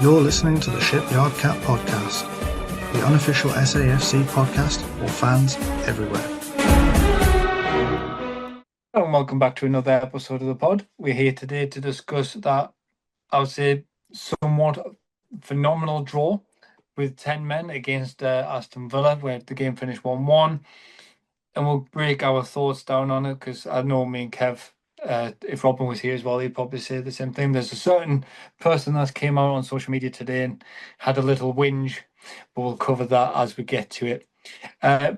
You're listening to the Shipyard Cat Podcast, the unofficial SAFC podcast for fans everywhere. And welcome back to another episode of the pod. We're here today to discuss that, I would say, somewhat phenomenal draw with 10 men against Aston Villa, where the game finished 1-1. And we'll break our thoughts down on it, because I know me and Kev, if Robin was here as well, he'd probably say the same thing. There's a certain person that came out on social media today and had a little whinge, but we'll cover that as we get to it.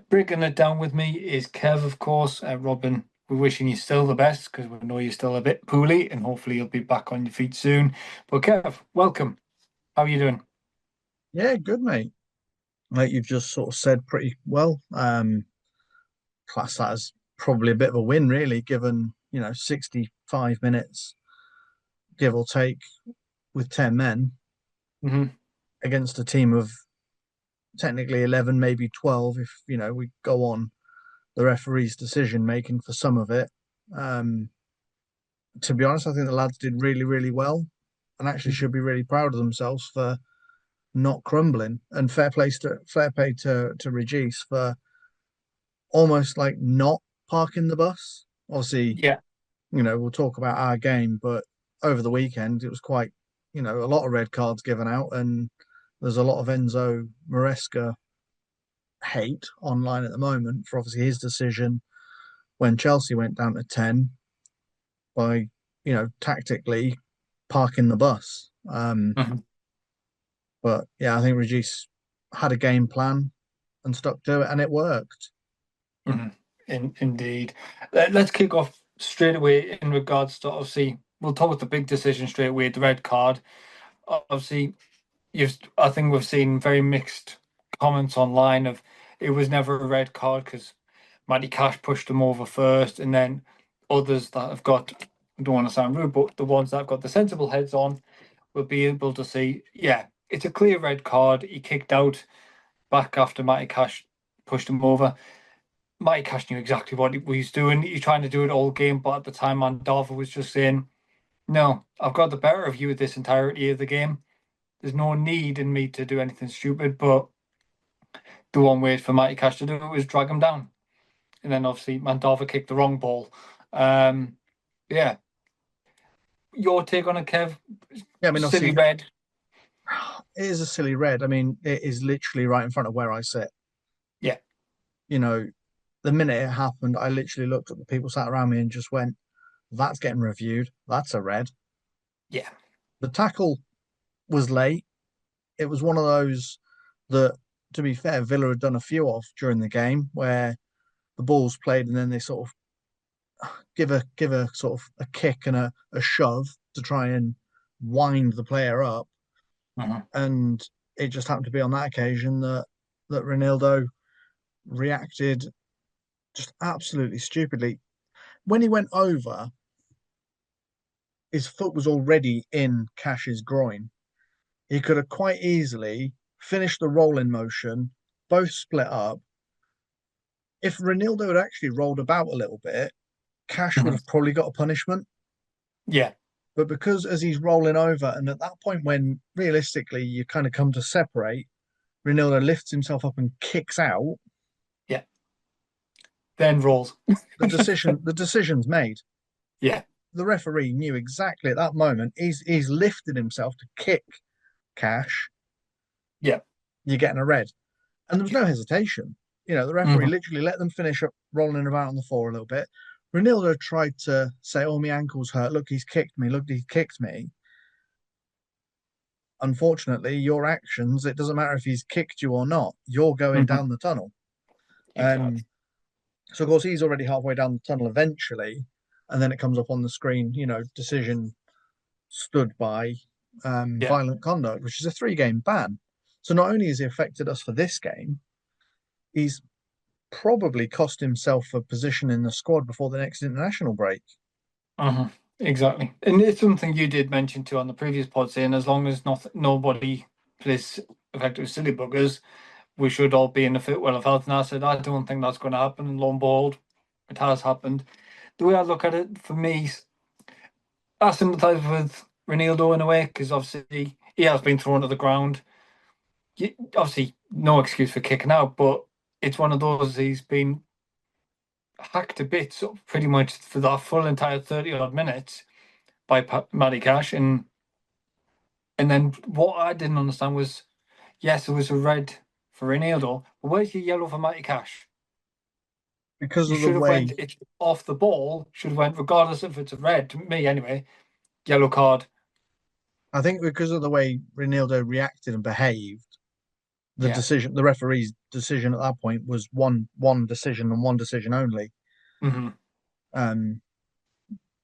Breaking it down with me is Kev, of course. Robin, we're wishing you still the best, because we know you're still a bit poorly, and hopefully you'll be back on your feet soon. But Kev, welcome. How are you doing? Yeah, good, mate. Like you've just sort of said pretty well. Class that as probably a bit of a win, really, given, 65 minutes, give or take, with 10 men against a team of technically 11, maybe 12, if, we go on the referee's decision making for some of it. To be honest, I think the lads did really, really well and actually should be really proud of themselves for not crumbling. And fair play to Regis for almost like not parking the bus. Obviously, Yeah. we'll talk about our game, but over the weekend it was quite, a lot of red cards given out, and there's a lot of Enzo Maresca hate online at the moment for obviously his decision when Chelsea went down to 10 by, tactically parking the bus. But yeah, I think Regis had a game plan and stuck to it, and it worked. Indeed. Let's kick off straight away in regards to, obviously, we'll talk about the big decision straight away, the red card. Obviously, I think we've seen very mixed comments online of it was never a red card because Matty Cash pushed him over first, and then others that have got, I don't want to sound rude, but the ones that have got the sensible heads on will be able to see, yeah, it's a clear red card. He kicked out back after Matty Cash pushed him over. Matty Cash knew exactly what he was doing. He's trying to do it all game, but at the time, Mandava was just saying, no, I've got the better of you with this entirety of the game. There's no need in me to do anything stupid, but the one way for Matty Cash to do it was drag him down. And then obviously Mandava kicked the wrong ball. Yeah. Your take on it, Kev? Yeah, I mean, silly red. It is a silly red. I mean, it is literally right in front of where I sit. Yeah. The minute it happened, I literally looked at the people sat around me and just went, that's getting reviewed. That's a red. Yeah. The tackle was late. It was one of those that, to be fair, Villa had done a few of during the game where the ball's played and then they sort of give a sort of a kick and a shove to try and wind the player up. And it just happened to be on that occasion that Ronaldo reacted just absolutely stupidly. When he went over, his foot was already in Cash's groin. He could have quite easily finished the rolling motion, both split up. If Ronaldo had actually rolled about a little bit, Cash would have probably got a punishment. Yeah. But because as he's rolling over, and at that point when realistically you kind of come to separate, Ronaldo lifts himself up and kicks out. Yeah. Then rolls. The decision's made. Yeah. The referee knew exactly at that moment he's lifted himself to kick Cash. Yeah. You're getting a red. And there was no hesitation. The referee literally let them finish up rolling about on the floor a little bit. Ronaldo tried to say, oh, my ankle's hurt. Look, he's kicked me. Look, he's kicked me. Unfortunately, your actions, it doesn't matter if he's kicked you or not. You're going down the tunnel. Exactly. So, of course, he's already halfway down the tunnel eventually. And then it comes up on the screen, decision stood by violent conduct, which is a 3-game ban. So not only has he affected us for this game, he's probably cost himself a position in the squad before the next international break. Exactly. And it's something you did mention too on the previous pod, saying as long as nobody plays effective silly buggers, we should all be in a fit well of health. And I said, I don't think that's going to happen. And lo and behold, it has happened. The way I look at it, for me, I sympathise with Ronaldo in a way, because obviously he has been thrown to the ground. Obviously, no excuse for kicking out, but it's one of those he's been hacked to bits pretty much for that full entire 30 odd minutes by Matty Cash. And then what I didn't understand was, yes, it was a red for Ronaldo, but where's your yellow for Matty Cash? because You of the should have way went it off the ball, should have went regardless if it's a red, to me anyway, yellow card. I think because of the way Ronaldo reacted and behaved, Yeah. the referee's decision at that point was one decision and one decision only. Mm-hmm. Um,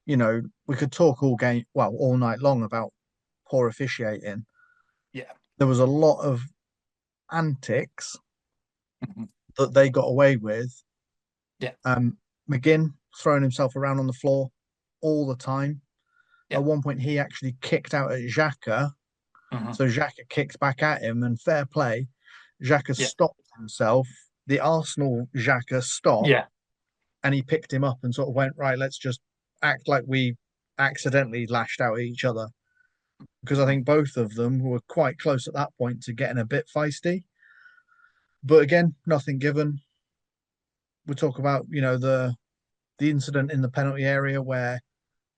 we could talk all night long about poor officiating. Yeah. There was a lot of antics Mm-hmm. that they got away with. Yeah. McGinn throwing himself around on the floor all the time. Yeah. At one point, he actually kicked out at Xhaka, Mm-hmm. so Xhaka kicked back at him, and fair play, Xhaka Yeah. stopped himself. The Arsenal Xhaka stopped, Yeah. and he picked him up and sort of went, right, let's just act like we accidentally lashed out at each other. Because I think both of them were quite close at that point to getting a bit feisty. But again, nothing given. We talk about, the incident in the penalty area where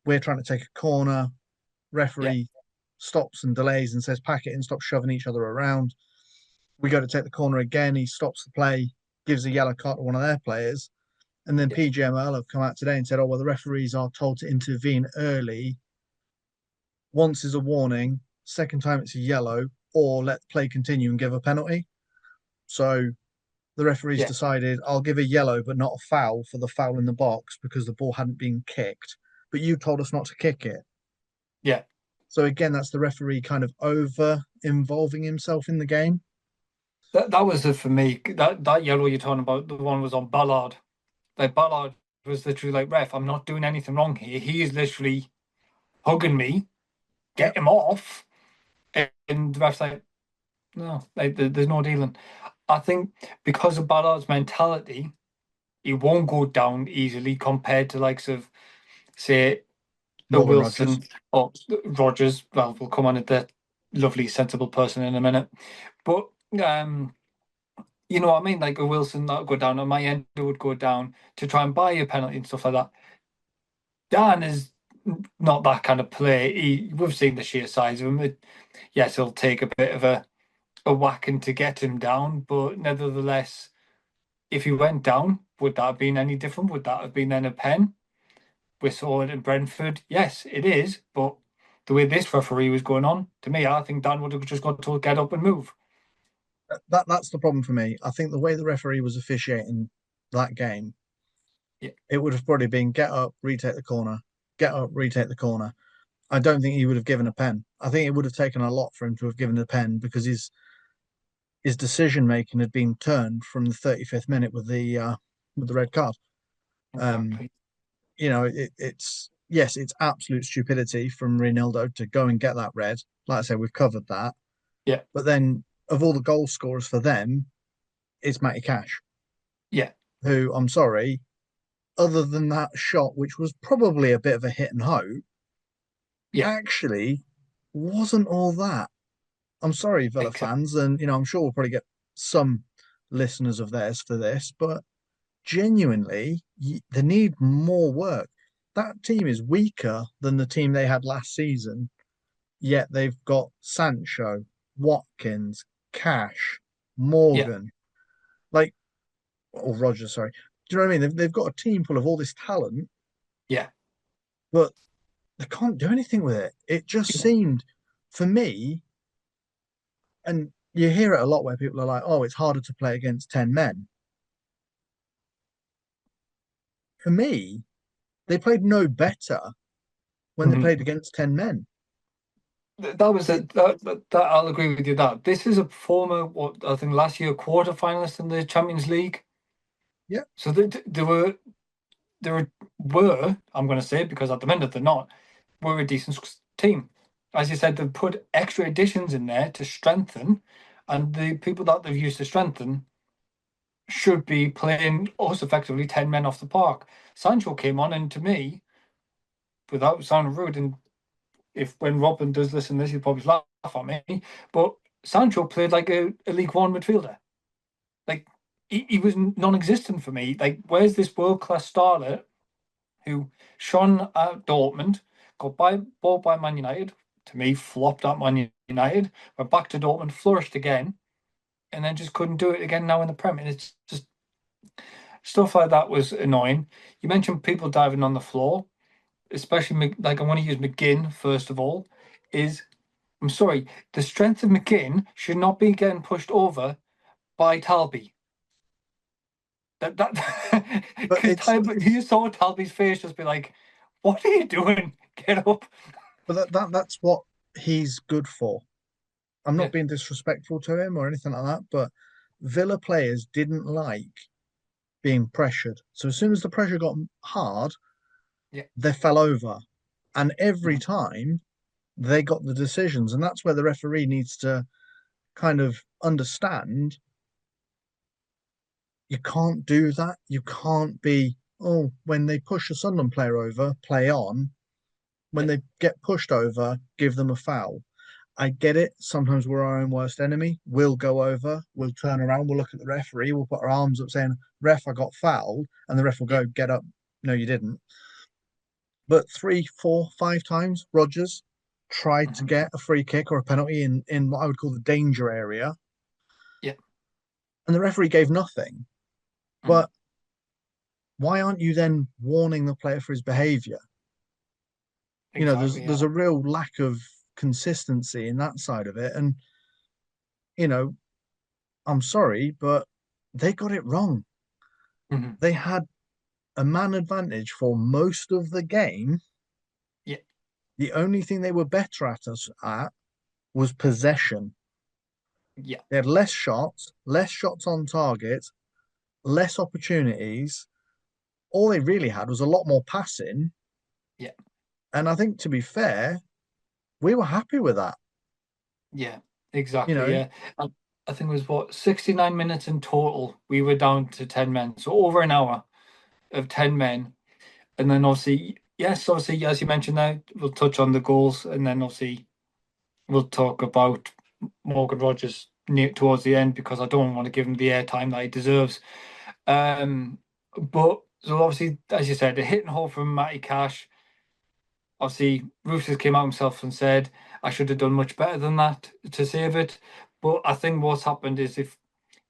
we're trying to take a corner, Yeah. referee stops and delays and says, pack it in, stop shoving each other around. We go to take the corner again. He stops the play, gives a yellow card to one of their players. And then Yeah. PGML have come out today and said, oh, well, the referees are told to intervene early. Once is a warning, second time it's a yellow, or let play continue and give a penalty. So the referees Yeah. decided, I'll give a yellow, but not a foul for the foul in the box because the ball hadn't been kicked. But you told us not to kick it. Yeah. So again, that's the referee kind of over involving himself in the game. That was it for me. That yellow you're talking about, the one was on Ballard. Like Ballard was literally like, ref, I'm not doing anything wrong here. He is literally hugging me, Yep. get him off. And the ref's like, no, like, there's no dealing. I think because of Ballard's mentality, he won't go down easily compared to likes of, say, a Morgan Rogers. Wilson or Rogers. Well, we'll come on at the lovely, sensible person in a minute. But you know what I mean? Like a Wilson that would go down, or my end would go down to try and buy a penalty and stuff like that. Dan is not that kind of player. We've seen the sheer size of him. Yes, it'll take a bit of a whacking to get him down, but nevertheless, if he went down, would that have been any different? Would that have been then a pen? We saw it in Brentford. Yes, it is, but the way this referee was going on, to me, I think Dan would have just got told get up and move. That's the problem for me. I think the way the referee was officiating that game, Yeah, it would have probably been get up, retake the corner, get up, retake the corner. I don't think he would have given a pen. I think it would have taken a lot for him to have given a pen because his decision making had been turned from the 35th minute with the red card. Um, exactly. it's yes, it's absolute stupidity from Ronaldo to go and get that red. Like I said, we've covered that. Yeah, But then of all the goal scorers for them, it's Matty Cash, yeah, who I'm sorry, other than that shot, which was probably a bit of a hit and hope, yeah, actually wasn't all that. I'm sorry, Villa exactly. fans, and I'm sure we'll probably get some listeners of theirs for this, but genuinely, they need more work. That team is weaker than the team they had last season, yet they've got Sancho, Watkins, Cash, Yeah, Morgan, like, or Rogers, sorry. Do you know what I mean? They've got a team full of all this talent, yeah, but they can't do anything with it. It just seemed, for me, and you hear it a lot where people are like, oh, it's harder to play against 10 men. For me, they played no better when they played mhm. against 10 men. That was It, it. That I'll agree with you. That this is a former, what I think last year quarter finalist in the Champions League. yeah, So there were I'm going to say it because at the minute they're not, were a decent team. As you said, they've put extra additions in there to strengthen, and the people that they've used to strengthen should be playing us effectively 10 men off the park. Sancho came on, and to me, without sounding rude, and if when Robin does listen to this, he'll probably laugh at me. But Sancho played like a League One midfielder. Like he was non-existent for me. Like, where's this world-class starter who shone at Dortmund, got bought by Man United, to me, flopped at Man United, went back to Dortmund, flourished again, and then just couldn't do it again now in the Premier. It's just stuff like that was annoying. You mentioned people diving on the floor, especially like I want to use McGinn first of all. Is I'm sorry, the strength of McGinn should not be getting pushed over by Talby. That But because you saw Talby's face just be like, "What are you doing? Get up!" that's what he's good for. I'm not Yeah, being disrespectful to him or anything like that, but Villa players didn't like being pressured. So as soon as the pressure got hard, yeah, they fell over. And every mhm, time they got the decisions. And that's where the referee needs to kind of understand you can't do that. You can't be, oh, when they push a Sunderland player over, play on. When yeah, they get pushed over, give them a foul. I get it. Sometimes we're our own worst enemy. We'll go over, we'll turn around, we'll look at the referee, we'll put our arms up saying, Ref, I got fouled. And the ref will yeah, go, get up. No, you didn't. But three, four, five times, Rodgers tried to mhm, get a free kick or a penalty in what I would call the danger area, yeah, and the referee gave nothing. mhm, But why aren't you then warning the player for his behaviour? You know, exactly. there's Yeah, a real lack of consistency in that side of it, and you know, I'm sorry, but they got it wrong. mhm, They had a man advantage for most of the game. yeah, The only thing they were better at us at was possession. yeah, They had less shots on target, less opportunities. All they really had was a lot more passing. yeah, And I think, to be fair, we were happy with that. yeah, You exactly. know, Yeah, and I think it was what 69 minutes in total. We were down to 10 men, so over an hour of 10 men, and then obviously, yes, obviously, as you mentioned there, we'll touch on the goals, and then obviously we'll talk about Morgan Rogers near towards the end because I don't want to give him the airtime that he deserves. But so obviously, as you said, a hit and hold from Matty Cash. Obviously, Roosters came out himself and said, I should have done much better than that to save it. But I think what's happened is if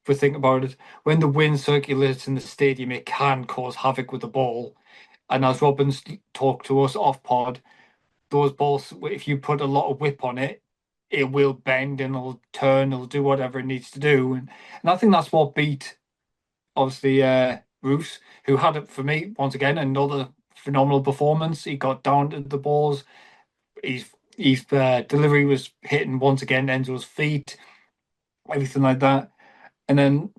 we think about it, when the wind circulates in the stadium, it can cause havoc with the ball. And as Robbins talked to us off pod, those balls, if you put a lot of whip on it, it will bend and it'll turn, it'll do whatever it needs to do. And I think that's what beat, obviously, Roos, who had it for me, once again, another phenomenal performance. He got down to the balls. His delivery was hitting once again Enzo's feet, everything like that. And then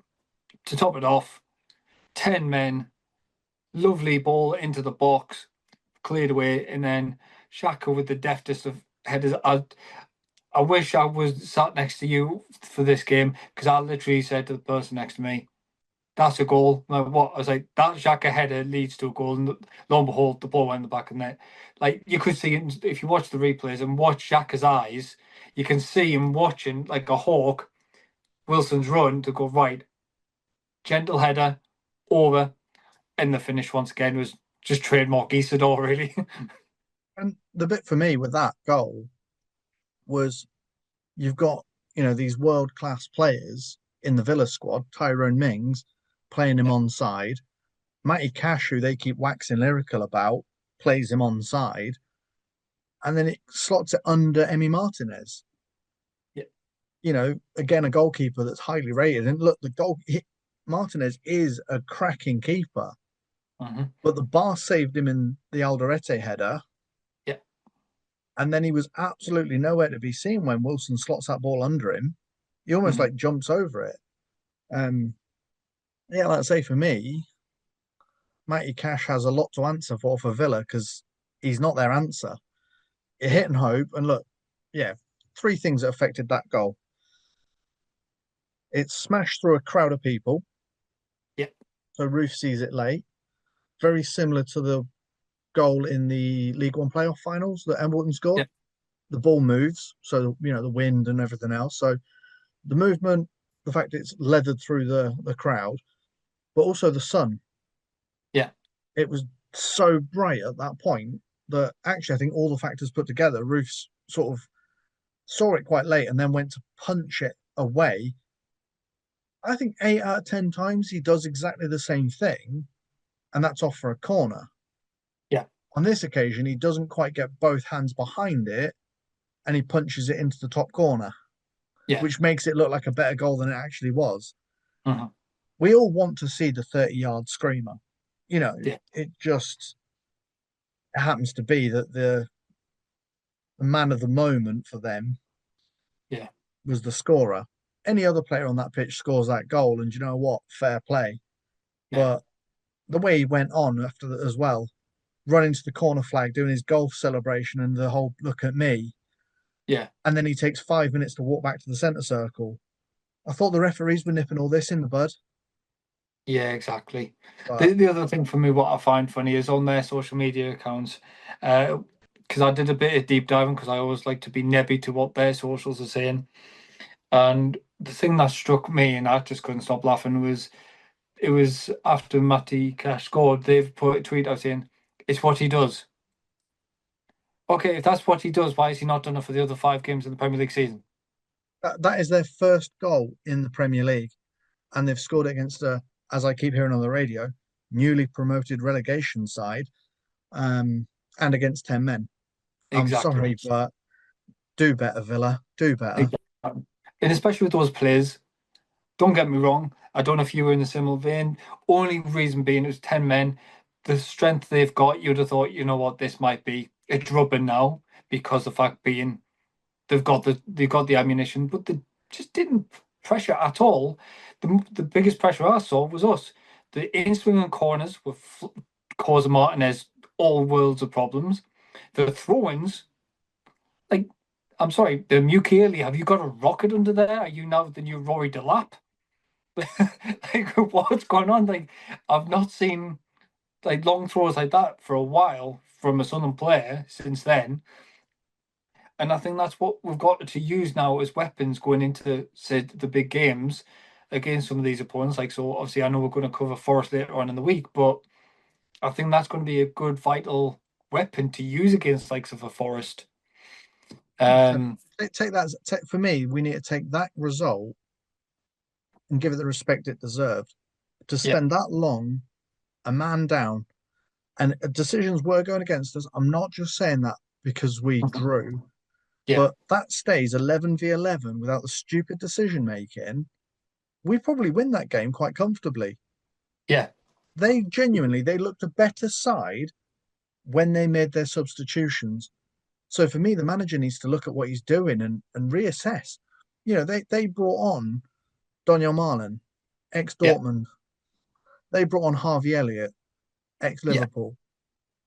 to top it off, 10 men, lovely ball into the box, cleared away, and then Shaka with the deftest of headers. I wish I was sat next to you for this game because I literally said to the person next to me, "That's a goal." Like what? I was like, "That Xhaka header leads to a goal," and lo and behold, the ball went in the back of the net. Like you could see it if you watch the replays and watch Xhaka's eyes, you can see him watching like a hawk Wilson's run to go right, gentle header over, and the finish once again was just trademark Isidore, really. and the bit for me with that goal was you've got, these world class players in the Villa squad, Tyrone Mings playing him Yeah, on side, Matty Cash, who they keep waxing lyrical about, plays him on side, and then it slots it under Emi Martinez. yeah, Again, a goalkeeper that's highly rated. And look, Martinez is a cracking keeper, hmm, but the bar saved him in the Alderete header. yeah, And then he was absolutely nowhere to be seen when Wilson slots that ball under him. He almost hmm, like jumps over it. Um, yeah, like I say, for me, Matty Cash has a lot to answer for Villa because he's not their answer. It yeah, hit and hope. And look, yeah, three things that affected that goal. It's smashed through a crowd of people, yeah, so Roof sees it late. Very similar to the goal in the League One playoff finals that Embleton yeah, scored. the ball moves, so the wind and everything else. So the movement, the fact it's leathered through the crowd, but also the sun. Yeah. It was so bright at that point that actually I think all the factors put together, Roofs sort of saw it quite late and then went to punch it away. I think 8 out of 10 times he does exactly the same thing, and that's off for a corner. Yeah. On this occasion, he doesn't quite get both hands behind it and he punches it into the top corner, Yeah. which makes it look like a better goal than it actually was. Hmm. We all want to see the 30-yard screamer. Yeah. It just happens to be that the man of the moment for them Yeah. was the scorer. Any other player on that pitch scores that goal, and you know what? Fair play. Yeah. But the way he went on after that as well, running to the corner flag, doing his golf celebration, and the whole look at me, Yeah. and then he takes 5 minutes to walk back to the centre circle. I thought the referees were nipping all this in the bud, Yeah, exactly. but The other thing for me, what I find funny is on their social media accounts, because I did a bit of deep diving because I always like to be nebby to what their socials are saying. And the thing that struck me, and I just couldn't stop laughing, was it was after Matty Cash scored, they've put a tweet out saying, "It's what he does." Okay, if that's what he does, why has he not done it for the other 5 games in the Premier League season? that is their first goal in the Premier League, and they've scored it against as I keep hearing on the radio, newly promoted relegation side, and against 10 men. I'm Exactly. sorry, but do better, Villa. Do better. Exactly. And especially with those players, don't get me wrong. I don't know if you were in a similar vein. Only reason being it was 10 men. The strength they've got, you'd have thought, you know what, this might be a drubbing now because the fact being they've got the ammunition, but they just didn't pressure at all. The biggest pressure I saw was us. The in-swinging corners were causing Martinez all worlds of problems. The throw-ins, like, I'm sorry, the Mukiele, have you got a rocket under there? Are you now the new Rory Delap? Like, what's going on? Like, I've not seen like long throws like that for a while from a Sunderland player since then. And I think that's what we've got to use now as weapons going into, say, the big games against some of these opponents. Like, so obviously, I know we're going to cover Forest later on in the week, but I think that's going to be a good vital weapon to use against likes of a Forest. 100%. Um, Take that for me. We need to take that result and give it the respect it deserved. To yeah, spend that long, a man down, and decisions were going against us. I'm not just saying that because we mhm, drew, yeah, but that stays 11v11 without the stupid decision making. We probably win that game quite comfortably. yeah, They looked a better side when they made their substitutions. So for me, the manager needs to look at what he's doing and reassess. They brought on Daniel Marlin, ex yeah, Dortmund. They brought on Harvey Elliott, ex yeah, Liverpool.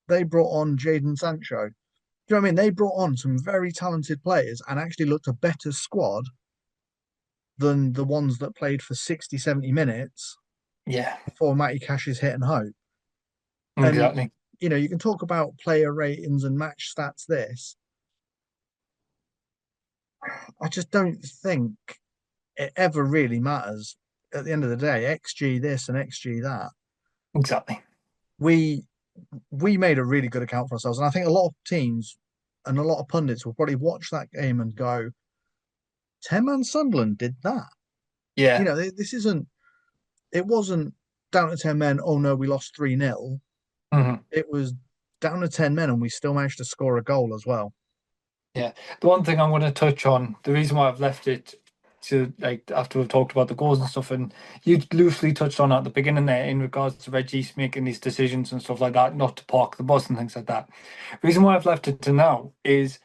They brought on Jadon Sancho. Do you know what I mean? They brought on some very talented players and actually looked a better squad than the ones that played for 60, 70 minutes yeah, before Matty Cash's hit and hope. And, exactly, you can talk about player ratings and match stats this. I just don't think it ever really matters at the end of the day. XG this and XG that. exactly. We we made a really good account for ourselves, and I think a lot of teams and a lot of pundits will probably watch that game and go, "10-man Sunderland did that." Yeah. This isn't. It wasn't down to 10 men. Oh no, we lost 3-0. Mhm. It was down to 10 men, and we still managed to score a goal as well. Yeah, the one thing I'm going to touch on, the reason why I've left it to like after we've talked about the goals and stuff, and you loosely touched on at the beginning there in regards to Reggie making these decisions and stuff like that, not to park the bus and things like that. Reason why I've left it to now is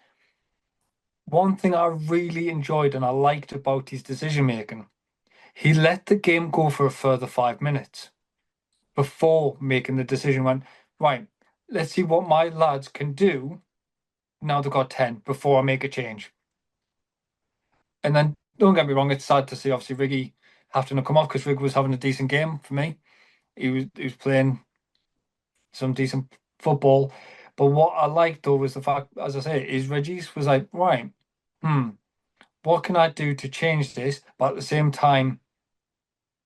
one thing I really enjoyed and I liked about his decision making. He let the game go for a further 5 minutes before making the decision. Went right. Let's see what my lads can do now they've got 10 before I make a change. And then don't get me wrong, it's sad to see obviously Riggy having to come off because Riggy was having a decent game for me. He was playing some decent football, But what I liked though was the fact, as I say, is Regis was like, right, hmm, what can I do to change this, but at the same time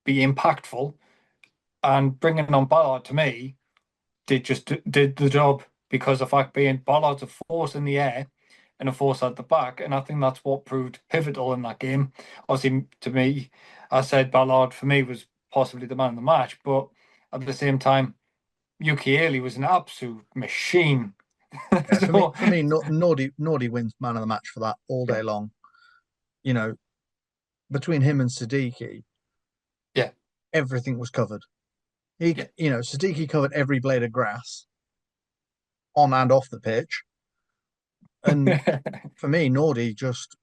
be impactful? And bringing on Ballard to me did the job because the fact being Ballard's a force in the air and a force at the back, and I think that's what proved pivotal in that game. Obviously, to me, I said Ballard for me was possibly the man of the match, but at the same time, Yuki Ailey was an absolute machine. Yeah, So for me, Nordy wins man of the match for that all yeah, day long. You know, between him and Siddiqui, yeah, everything was covered. yeah. Siddiqui covered every blade of grass on and off the pitch, and for me, Nordy just,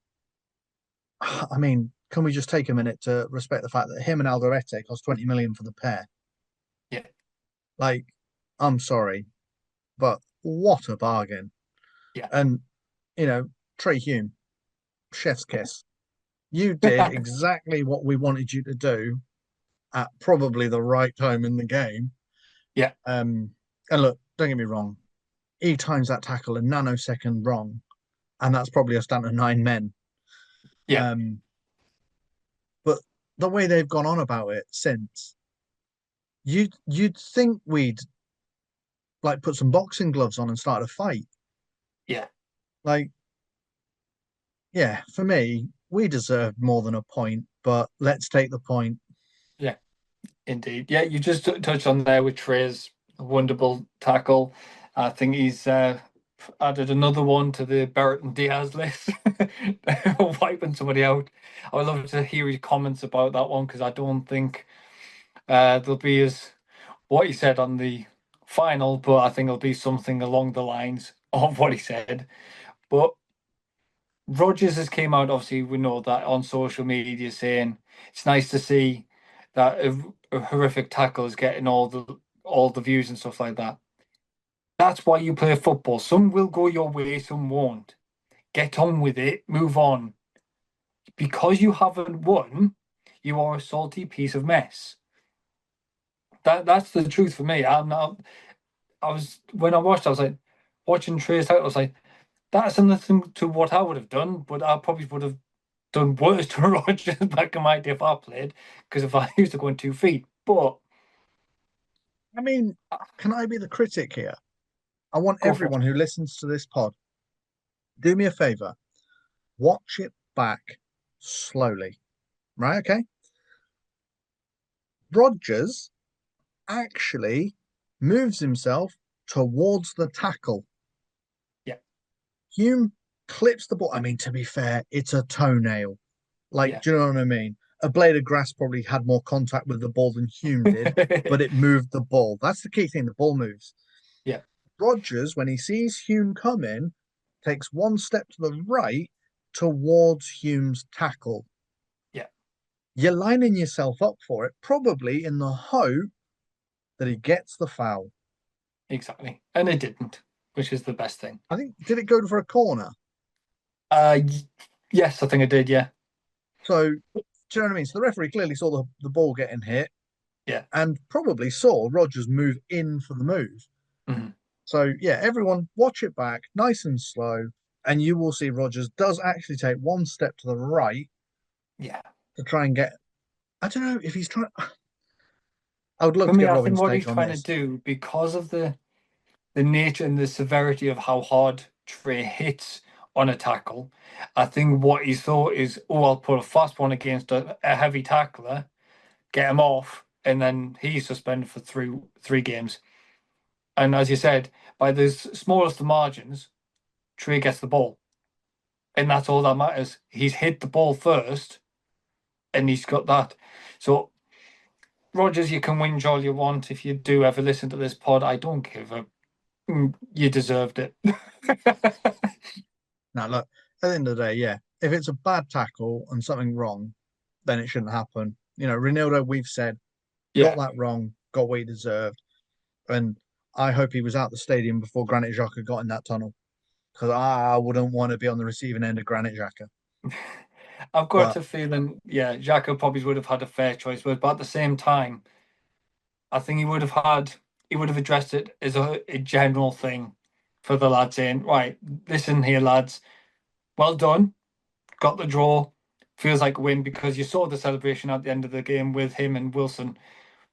I mean, can we just take a minute to respect the fact that him and Alderete cost 20 million for the pair? Yeah, Like, I'm sorry, but what a bargain! yeah. And Trey Hume, chef's kiss. You did exactly what we wanted you to do at probably the right time in the game. Yeah, And look, don't get me wrong, he times that tackle a nanosecond wrong, and that's probably us down to 9 men. yeah, Um, but the way they've gone on about it since, you'd think we'd like put some boxing gloves on and start a fight. yeah, Like, yeah, for me, we deserved more than a point, but let's take the point. yeah. Indeed. Yeah, you just touched on there with Trey's wonderful tackle. I think he's added another one to the Barrett and Diaz list, wiping somebody out. I would love to hear his comments about that one because I don't think there'll be as what he said on the final, but I think it'll be something along the lines of what he said. But Rogers has came out, obviously, we know that on social media saying it's nice to see that a horrific tackle is getting all the views and stuff like that. That's why you play football. Some will go your way, some won't. Get on with it, move on. Because you haven't won, you are a salty piece of mess. That's the truth for me. I'm not. I was when I watched, I was like watching Trey's tackle. I was like, that's something to what I would have done, but I probably would have done worse to Rogers back in my day if I played, because if I used to go in 2 feet. But I mean, can I be the critic here? I want go for it. everyone who listens to this pod, do me a favor, watch it back slowly, right? Okay. Rogers actually moves himself towards the tackle. Yeah, Hume clips the ball. I mean, to be fair, it's a toenail. Like, yeah. do you know what I mean? A blade of grass probably had more contact with the ball than Hume did, but it moved the ball. That's the key thing. The ball moves. Yeah, Rogers, when he sees Hume coming, takes one step to the right towards Hume's tackle. yeah, You're lining yourself up for it, probably in the hope that he gets the foul. exactly. And it didn't, which is the best thing. I think, did it go for a corner? Y- yes, I think I did. Yeah, So, do you know what I mean? So the referee clearly saw the ball getting hit yeah. and probably saw Rogers move in for the move. Mhm. So, yeah, everyone watch it back nice and slow, and you will see Rogers does actually take one step to the right Yeah. to try and get. I don't know if he's trying. I would love For to me, get I think Robin's what take he's on trying to this. do, because of the nature and the severity of how hard Trey hits on a tackle, I think what he's thought is, oh, I'll put a fast one against a heavy tackler, get him off, and then he's suspended for three games. And as you said, by the smallest of margins, Trey gets the ball, and that's all that matters. He's hit the ball first, and he's got that. So Rogers, you can whinge all you want if you do ever listen to this pod. I don't give a. You deserved it. Now, look, at the end of the day, yeah, if it's a bad tackle and something wrong, then it shouldn't happen. Ronaldo, we've said, got Yeah. that wrong, got what he deserved. And I hope he was out the stadium before Granit Xhaka got in that tunnel because I wouldn't want to be on the receiving end of Granit Xhaka. I've got But a feeling, yeah, Xhaka probably would have had a fair choice, but at the same time, I think he would have addressed it as a general thing. for the lads saying, right, listen here, lads, well done, got the draw, feels like a win because you saw the celebration at the end of the game with him and Wilson,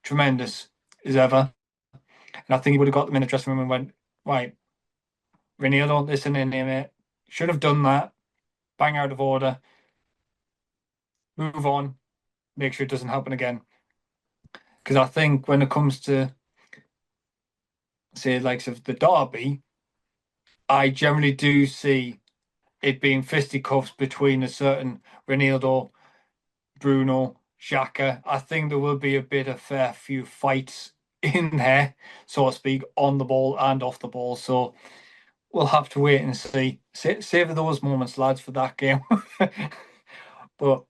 tremendous as ever. And I think he would have got them in the dressing room and went, right, Ranieri, don't listen in here, mate. Should have done that. Bang out of order. Move on. Make sure it doesn't happen again. Because I think when it comes to, say, likes of the derby, I generally do see it being fisticuffs between a certain Ronaldo, Bruno, Xhaka. I think there will be a bit of fair few fights in there, so to speak, on the ball and off the ball. So we'll have to wait and see. Savor those moments, lads, for that game. But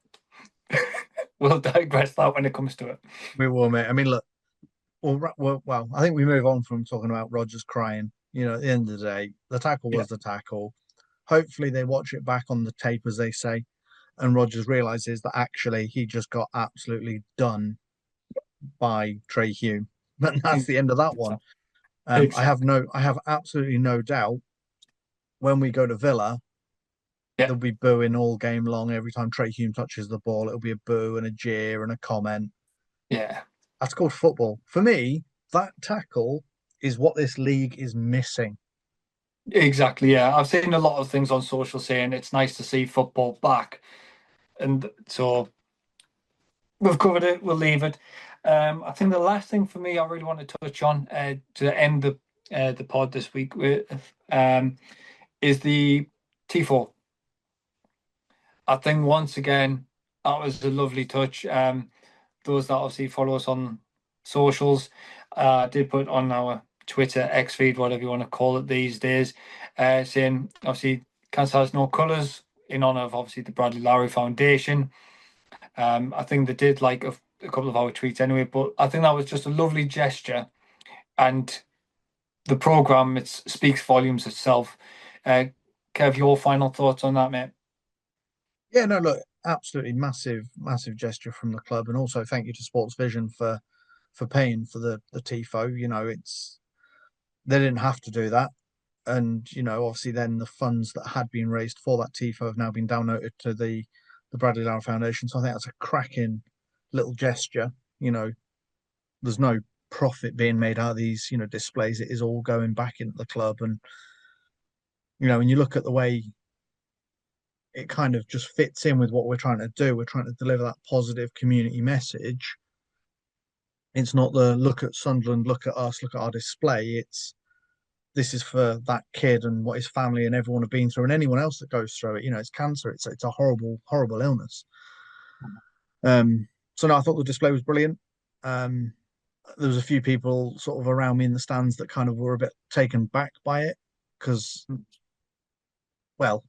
we'll digress that when it comes to it. We will, mate. I mean, look, well, I think we move on from talking about Rodgers crying. At the end of the day, the tackle Yeah, was the tackle. Hopefully, they watch it back on the tape, as they say, and Rodgers realizes that actually he just got absolutely done by Trey Hume. And that's the end of that one. exactly. I have absolutely no doubt when we go to Villa, Yeah, they'll be booing all game long. Every time Trey Hume touches the ball, it'll be a boo and a jeer and a comment. yeah, That's called football. For me, that tackle is what this league is missing. exactly. Yeah, I've seen a lot of things on social saying it's nice to see football back, and so we've covered it. We'll leave it. I think the last thing for me I really want to touch on to end the pod this week with is the Tifo. I think once again that was a lovely touch. Those that obviously follow us on socials did put on our Twitter X feed, whatever you want to call it these days, saying obviously Cancer has no colours in honour of obviously the Bradley Lowry Foundation. I think they did like a couple of our tweets anyway, but I think that was just a lovely gesture, and the program it speaks volumes itself. Uh, Kev, your final thoughts on that, mate? Yeah, no, look, absolutely massive, massive gesture from the club, and also thank you to Sports Vision for paying for the tifo. It's they didn't have to do that, and obviously then the funds that had been raised for that tifo have now been downloaded to the Bradley Lara Foundation. So I think that's a cracking little gesture. You know, there's no profit being made out of these displays. It is all going back into the club, and when you look at the way it kind of just fits in with what we're trying to do. We're trying to deliver that positive community message. It's not the look at Sunderland, look at us, look at our display. It's this is for that kid and what his family and everyone have been through, and anyone else that goes through it. It's cancer. It's a horrible, horrible illness. So no, I thought the display was brilliant. Um, there was a few people sort of around me in the stands that kind of were a bit taken back by it because, well,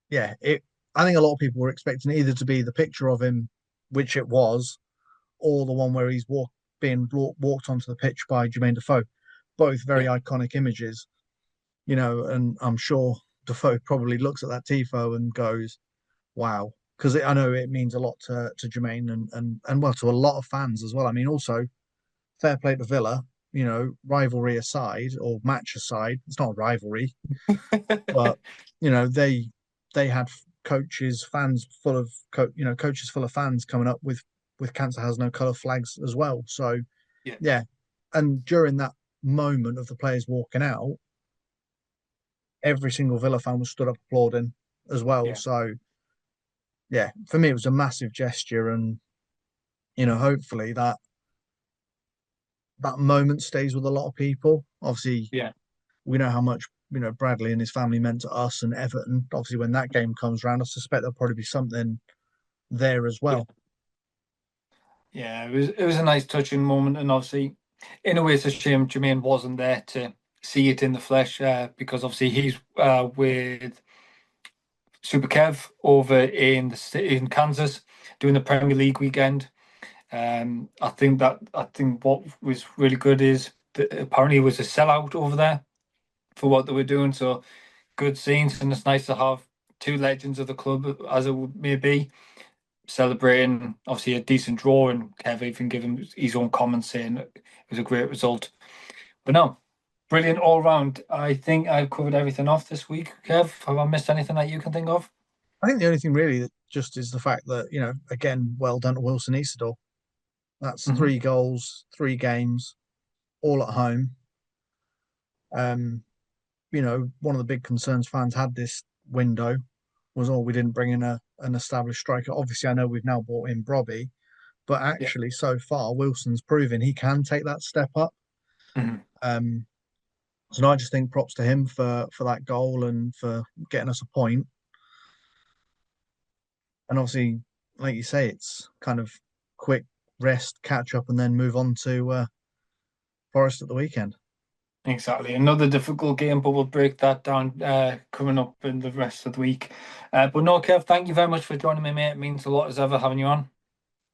yeah, it. I think a lot of people were expecting it either to be the picture of him, which it was, or the one where he's being walked onto the pitch by Jermaine Defoe. Both very Yeah, iconic images, and I'm sure Defoe probably looks at that tifo and goes, "Wow," because I know it means a lot to Jermaine and well to a lot of fans as well. I mean, also fair play to Villa. Rivalry aside or match aside, it's not a rivalry, but they had coaches, fans full of coaches full of fans coming up with Cancer Has No Colour flags as well. So yeah, yeah, and during that moment of the players walking out, every single Villa fan was stood up applauding as well. yeah, So yeah, for me it was a massive gesture, and hopefully that moment stays with a lot of people. Obviously, yeah, we know how much Bradley and his family meant to us and Everton. Obviously, when that game comes around, I suspect there'll probably be something there as yeah. well. Yeah, it was a nice touching moment, and obviously, in a way, it's a shame Jermaine wasn't there to see it in the flesh because obviously he's with Super Kev over in Kansas doing the Premier League weekend. I think what was really good is that apparently it was a sellout over there for what they were doing. So good scenes, and it's nice to have two legends of the club, as it may be, celebrating obviously a decent draw, and Kev even giving his own comments saying it was a great result. But no, Brilliant all round. I think I've covered everything off this week. Kev, have I missed anything that you can think of? I think the only thing really that just is the fact that, again, well done to Wilson Easterdahl. That's Hmm. 3 goals, 3 games, all at home. Um, one of the big concerns fans had this window was, oh, we didn't bring in an established striker. Obviously, I know we've now brought in Robbie, but Yeah. actually, so far, Wilson's proven he can take that step up. Hmm. Um, so I just think props to him for that goal and for getting us a point. And obviously, like you say, it's kind of quick rest, catch up, and then move on to Forest at the weekend. Exactly. Another difficult game, but we'll break that down coming up in the rest of the week. But no, Kev, thank you very much for joining me, mate. It means a lot as ever having you on.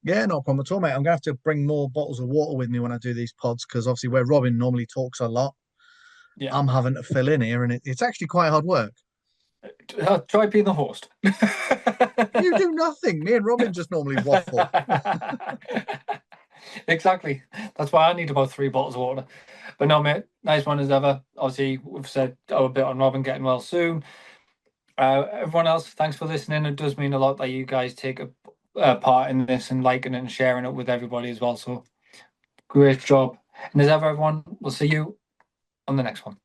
Yeah, no problem at all, mate. I'm gonna have to bring more bottles of water with me when I do these pods because obviously where Robin normally talks a lot, Yeah. I'm having to fill in here, and it's actually quite hard work. Try being the host. You do nothing. Me and Robin just normally waffle. Exactly. That's why I need about 3 bottles of water. But no, mate, nice one as ever. Obviously, we've said our bit on Robin getting well soon. Everyone else, thanks for listening. It does mean a lot that you guys take a part in this and liking it and sharing it with everybody as well. So great job. And as ever, everyone, we'll see you on the next one.